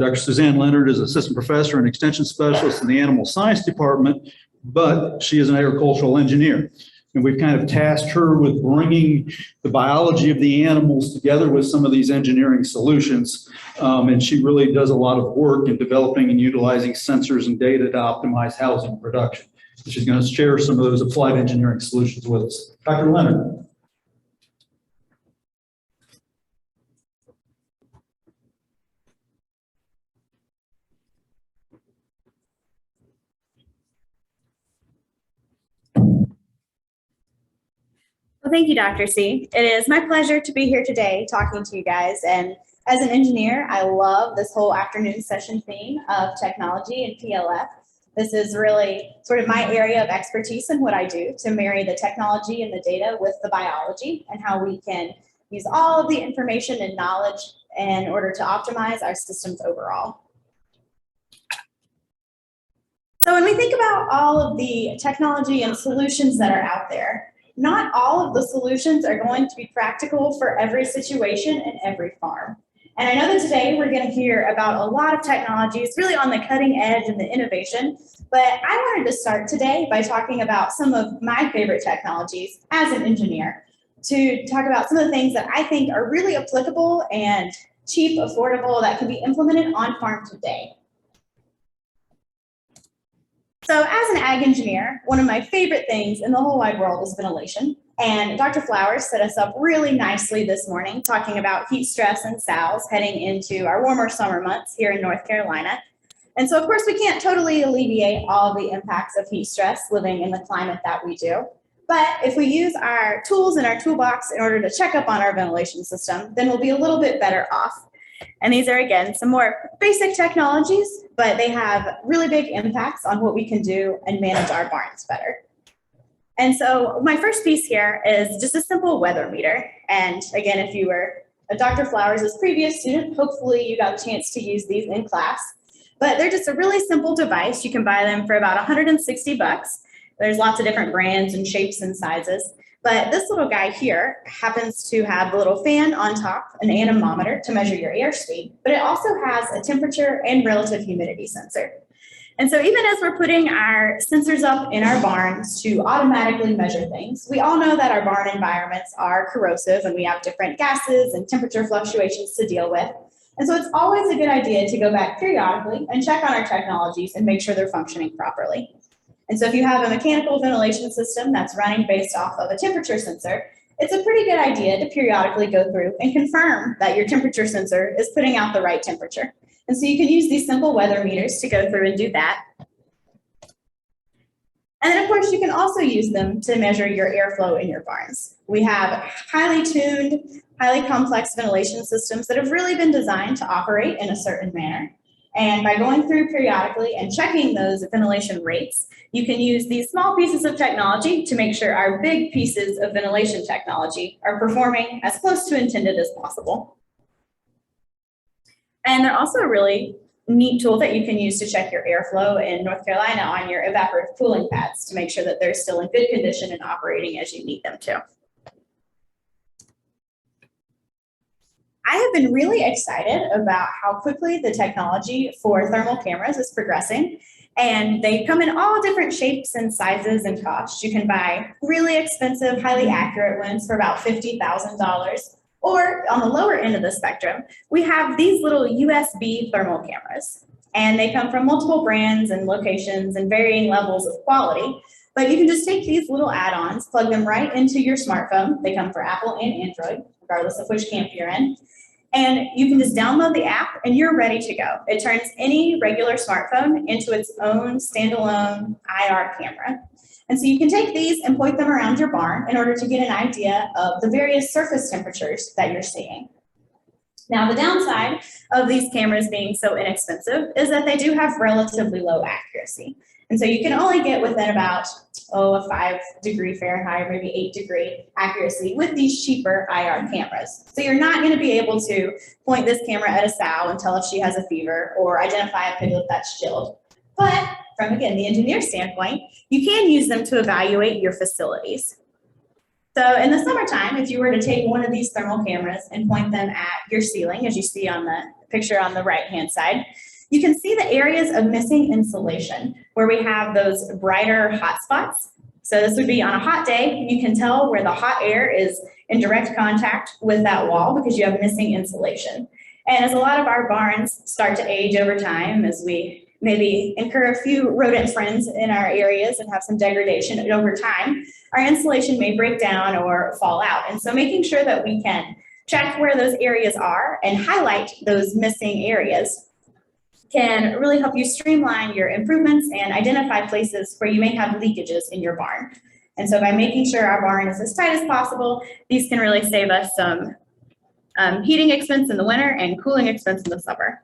Dr. Suzanne Leonard is assistant professor and extension specialist in the animal science department, but she is an agricultural engineer. And we've kind of tasked her with bringing the biology of the animals together with some of these engineering solutions. And she really does a lot of work in developing and utilizing sensors and data to optimize housing production. So she's going to share some of those applied engineering solutions with us. Dr. Leonard. Well, thank you, Dr. C. It is my pleasure to be here today talking to you guys. And as an engineer, I love this whole afternoon session theme of technology and PLF. This is really sort of my area of expertise in what I do to marry the technology and the data with the biology and how we can use all of the information and knowledge in order to optimize our systems overall. So when we think about all of the technology and solutions that are out there, not all of the solutions are going to be practical for every situation and every farm. And I know that today we're going to hear about a lot of technologies really on the cutting edge and the innovation, but I wanted to start today by talking about some of my favorite technologies as an engineer, to talk about some of the things that I think are really applicable and cheap, affordable, that can be implemented on farm today. So as an ag engineer, one of my favorite things in the whole wide world is ventilation. And Dr. Flowers set us up really nicely this morning talking about heat stress and sows heading into our warmer summer months here in North Carolina. And so of course we can't totally alleviate all of the impacts of heat stress living in the climate that we do. But if we use our tools in our toolbox in order to check up on our ventilation system, then we'll be a little bit better off. And these are, again, some more basic technologies, but they have really big impacts on what we can do and manage our barns better. And so my first piece here is just a simple weather meter. And again, if you were a Dr. Flowers' previous student, hopefully you got a chance to use these in class. But they're just a really simple device. You can buy them for about 160 bucks. There's lots of different brands and shapes and sizes. But this little guy here happens to have the little fan on top, an anemometer to measure your airspeed, but it also has a temperature and relative humidity sensor. And so even as we're putting our sensors up in our barns to automatically measure things, we all know that our barn environments are corrosive and we have different gases and temperature fluctuations to deal with. And so it's always a good idea to go back periodically and check on our technologies and make sure they're functioning properly. And so if you have a mechanical ventilation system that's running based off of a temperature sensor, it's a pretty good idea to periodically go through and confirm that your temperature sensor is putting out the right temperature. And so you can use these simple weather meters to go through and do that. And then of course you can also use them to measure your airflow in your barns. We have highly tuned, highly complex ventilation systems that have really been designed to operate in a certain manner. And by going through periodically and checking those ventilation rates, you can use these small pieces of technology to make sure our big pieces of ventilation technology are performing as close to intended as possible. And they're also a really neat tool that you can use to check your airflow in North Carolina on your evaporative cooling pads to make sure that they're still in good condition and operating as you need them to. I have been really excited about how quickly the technology for thermal cameras is progressing, and they come in all different shapes and sizes and costs. You can buy really expensive, highly accurate ones for about $50,000, or on the lower end of the spectrum, we have these little USB thermal cameras, and they come from multiple brands and locations and varying levels of quality. But you can just take these little add-ons, plug them right into your smartphone. They come for Apple and Android, regardless of which camp you're in. And you can just download the app and you're ready to go. It turns any regular smartphone into its own standalone IR camera. And so you can take these and point them around your barn in order to get an idea of the various surface temperatures that you're seeing. Now, the downside of these cameras being so inexpensive is that they do have relatively low accuracy. And so you can only get within about, a 5-degree Fahrenheit, maybe 8-degree accuracy with these cheaper IR cameras. So you're not going to be able to point this camera at a sow and tell if she has a fever or identify a piglet that's chilled. But from, again, the engineer standpoint, you can use them to evaluate your facilities. So in the summertime, if you were to take one of these thermal cameras and point them at your ceiling, as you see on the picture on the right-hand side, you can see the areas of missing insulation where we have those brighter hot spots. So this would be on a hot day, you can tell where the hot air is in direct contact with that wall because you have missing insulation. And as a lot of our barns start to age over time, as we maybe incur a few rodent friends in our areas and have some degradation over time, our insulation may break down or fall out. And so making sure that we can check where those areas are and highlight those missing areas can really help you streamline your improvements and identify places where you may have leakages in your barn. And so by making sure our barn is as tight as possible, these can really save us some heating expense in the winter and cooling expense in the summer.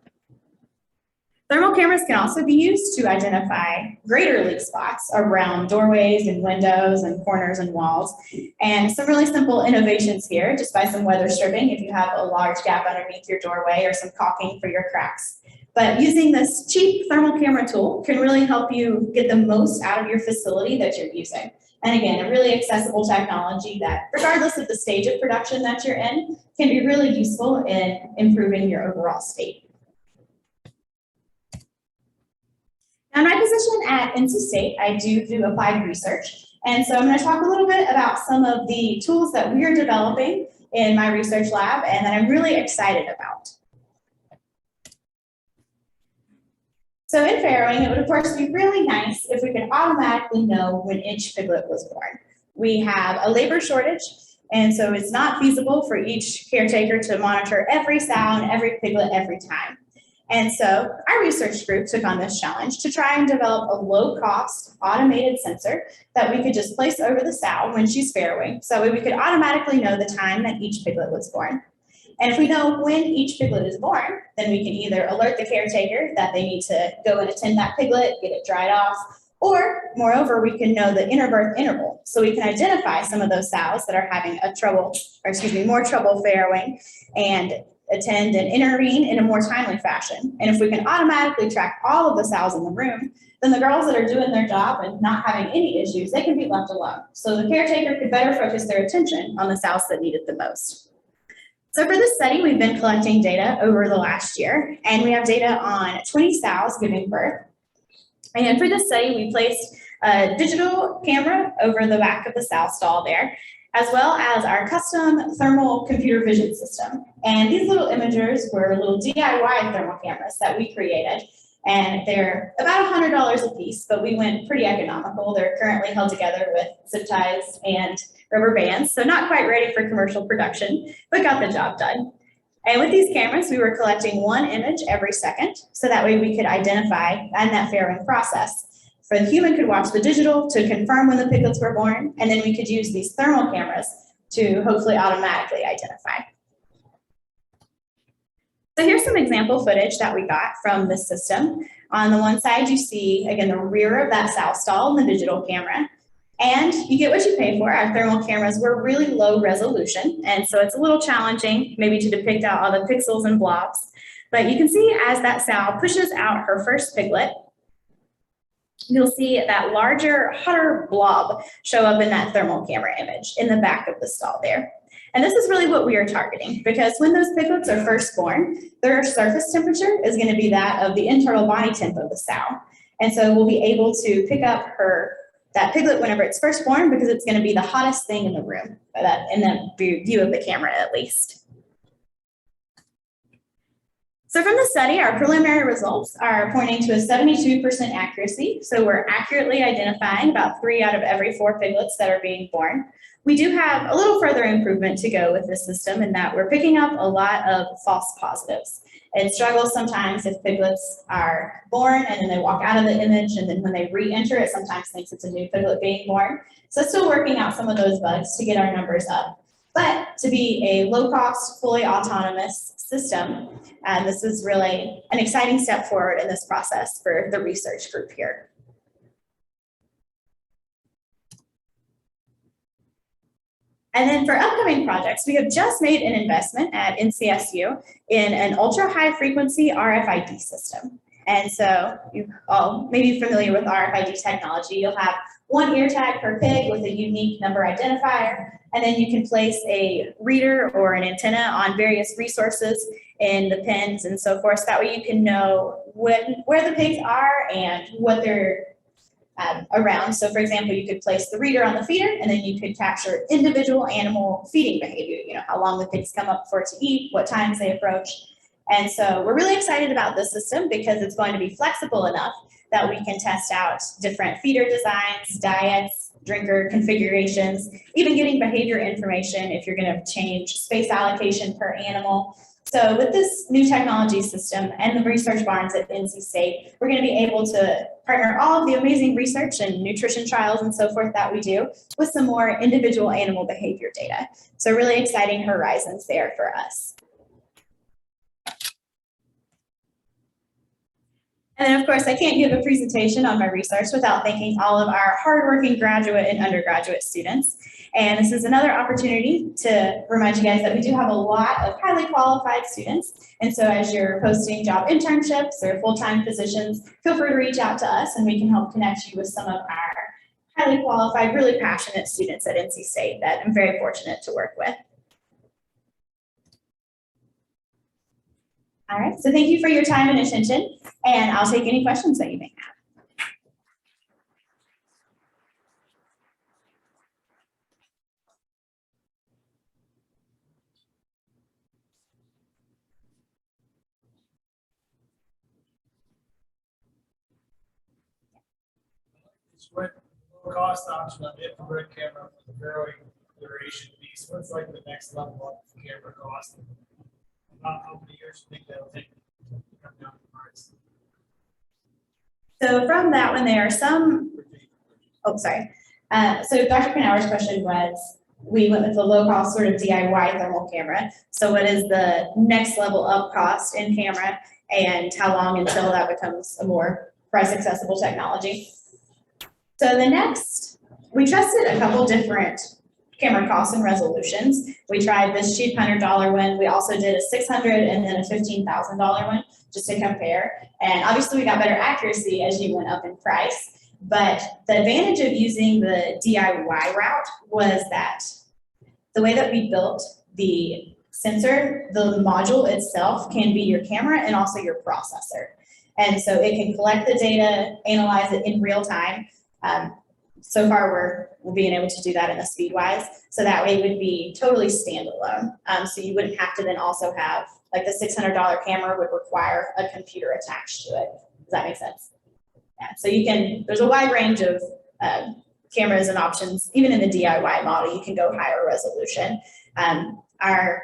Thermal cameras can also be used to identify greater leak spots around doorways and windows and corners and walls. And some really simple innovations here, just by some weather stripping if you have a large gap underneath your doorway or some caulking for your cracks. But using this cheap thermal camera tool can really help you get the most out of your facility that you're using. And again, a really accessible technology that, regardless of the stage of production that you're in, can be really useful in improving your overall state. Now, in my position at NC State, I do applied research. And so I'm going to talk a little bit about some of the tools that we are developing in my research lab and that I'm really excited about. So in farrowing, it would of course be really nice if we could automatically know when each piglet was born. We have a labor shortage, and so it's not feasible for each caretaker to monitor every sow and every piglet every time. And so our research group took on this challenge to try and develop a low-cost automated sensor that we could just place over the sow when she's farrowing, so we could automatically know the time that each piglet was born. And if we know when each piglet is born, then we can either alert the caretaker that they need to go and attend that piglet, get it dried off, or moreover, we can know the interbirth interval. So we can identify some of those sows that are having more trouble farrowing and attend and intervene in a more timely fashion. And if we can automatically track all of the sows in the room, then the girls that are doing their job and not having any issues, they can be left alone. So the caretaker could better focus their attention on the sows that need it the most. So for this study, we've been collecting data over the last year, and we have data on 20 sows giving birth. And for this study, we placed a digital camera over the back of the sow stall there, as well as our custom thermal computer vision system. And these little imagers were little DIY thermal cameras that we created. And they're about $100 a piece, but we went pretty economical. They're currently held together with zip ties and rubber bands, so not quite ready for commercial production, but got the job done. And with these cameras, we were collecting one image every second, so that way we could identify in that farrowing process. For the human could watch the digital to confirm when the piglets were born, and then we could use these thermal cameras to hopefully automatically identify. So here's some example footage that we got from this system. On the one side, you see, again, the rear of that sow stall and the digital camera. And you get what you pay for. Our thermal cameras were really low resolution, and so it's a little challenging maybe to depict out all the pixels and blobs. But you can see as that sow pushes out her first piglet, you'll see that larger, hotter blob show up in that thermal camera image in the back of the stall there. And this is really what we are targeting, because when those piglets are first born, their surface temperature is going to be that of the internal body temp of the sow. And so we'll be able to pick up that piglet whenever it's first born, because it's going to be the hottest thing in the room, in the view of the camera at least. So from the study, our preliminary results are pointing to a 72% accuracy. So we're accurately identifying about 3 out of every 4 piglets that are being born. We do have a little further improvement to go with this system in that we're picking up a lot of false positives. It struggles sometimes if piglets are born and then they walk out of the image, and then when they re-enter, it sometimes thinks it's a new piglet being born. So it's still working out some of those bugs to get our numbers up. But to be a low-cost, fully autonomous system, this is really an exciting step forward in this process for the research group here. And then for upcoming projects, we have just made an investment at NCSU in an ultra-high frequency RFID system. And so you all may be familiar with RFID technology. You'll have one ear tag per pig with a unique number identifier, and then you can place a reader or an antenna on various resources, in the pens and so forth. That way you can know where the pigs are and what they're around. So for example, you could place the reader on the feeder, and then you could capture individual animal feeding behavior, you know, how long the pigs come up for it to eat, what times they approach. And so we're really excited about this system because it's going to be flexible enough that we can test out different feeder designs, diets, drinker configurations, even getting behavior information if you're going to change space allocation per animal. So with this new technology system and the research barns at NC State, we're going to be able to partner all of the amazing research and nutrition trials and so forth that we do with some more individual animal behavior data. So really exciting horizons there for us. And then, of course, I can't give a presentation on my research without thanking all of our hardworking graduate and undergraduate students. And this is another opportunity to remind you guys that we do have a lot of highly qualified students. And so as you're posting job internships or full-time positions, feel free to reach out to us and we can help connect you with some of our highly qualified, really passionate students at NC State that I'm very fortunate to work with. All right, so thank you for your time and attention, and I'll take any questions that you may have. It's what low cost option of infrared camera for the growing duration piece. What's like the next level of camera cost? About how many years do you think that'll take to come down the price? So from that one, there are some, oh, sorry. So Dr. Knauer's question was, we went with the low cost sort of DIY thermal camera. So what is the next level up cost in camera and how long until that becomes a more price accessible technology? So the next, we tested a couple different camera costs and resolutions. We tried this cheap $100 one. We also did a $600 and then a $15,000 one just to compare. And obviously we got better accuracy as you went up in price. But the advantage of using the DIY route was that the way that we built the sensor, the module itself can be your camera and also your processor. And so it can collect the data, analyze it in real time. So far, we're being able to do that in the Speedwise. So that way it would be totally standalone. So you wouldn't have to then also have, like the $600 camera would require a computer attached to it. Does that make sense? Yeah, so you can, there's a wide range of cameras and options. Even in the DIY model, you can go higher resolution. Our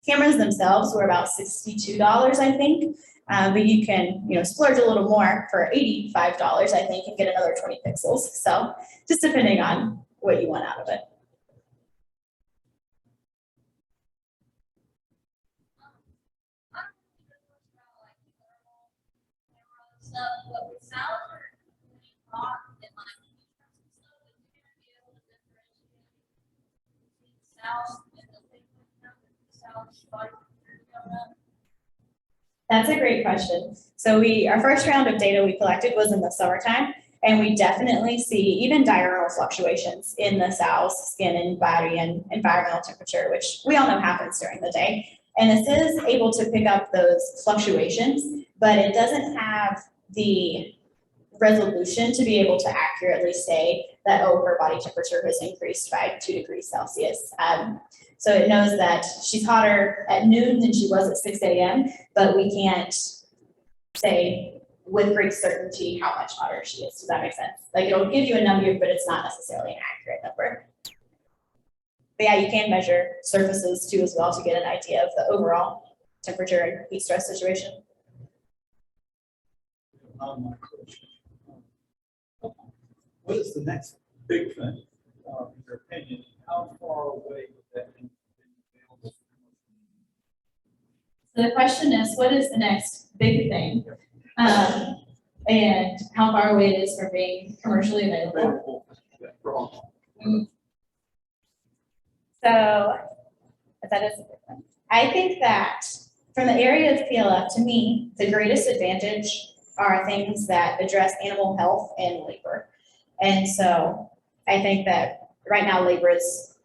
cameras themselves were about $62, I think. But you can, splurge a little more for $85, I think, and get another 20 pixels. So just depending on what you want out of it. That's a great question. So our first round of data we collected was in the summertime, and we definitely see even diurnal fluctuations in the sow's skin and body and environmental temperature, which we all know happens during the day. And this is able to pick up those fluctuations, but it doesn't have the resolution to be able to accurately say that, oh, her body temperature has increased by 2 degrees Celsius. So it knows that she's hotter at noon than she was at 6 a.m., but we can't say with great certainty how much hotter she is. Does that make sense? Like, it'll give you a number, but it's not necessarily an accurate number. But yeah, you can measure surfaces too as well to get an idea of the overall temperature and heat stress situation. What is the next big thing, in your opinion? How far away would that be available? So the question is, what is the next big thing? And how far away it is from being commercially available. So that is, I think that from the area of PLF, to me, the greatest advantage are things that address animal health and labor. And so I think that right now labor is,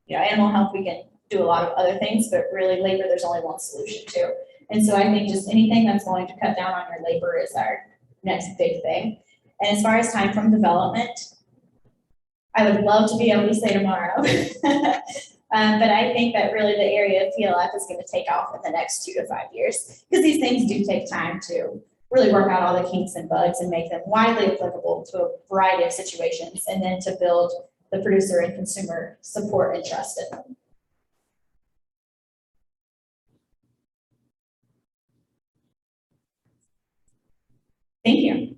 animal health we can do a lot of other things, but really labor, there's only one solution to. And so I think just anything that's going to cut down on your labor is our next big thing. And as far as time from development, I would love to be able to say tomorrow. But I think that really the area of PLF is going to take off in the next 2 to 5 years, because these things do take time to really work out all the kinks and bugs and make them widely applicable to a variety of situations, and then to build the producer and consumer support and trust in them. Thank you.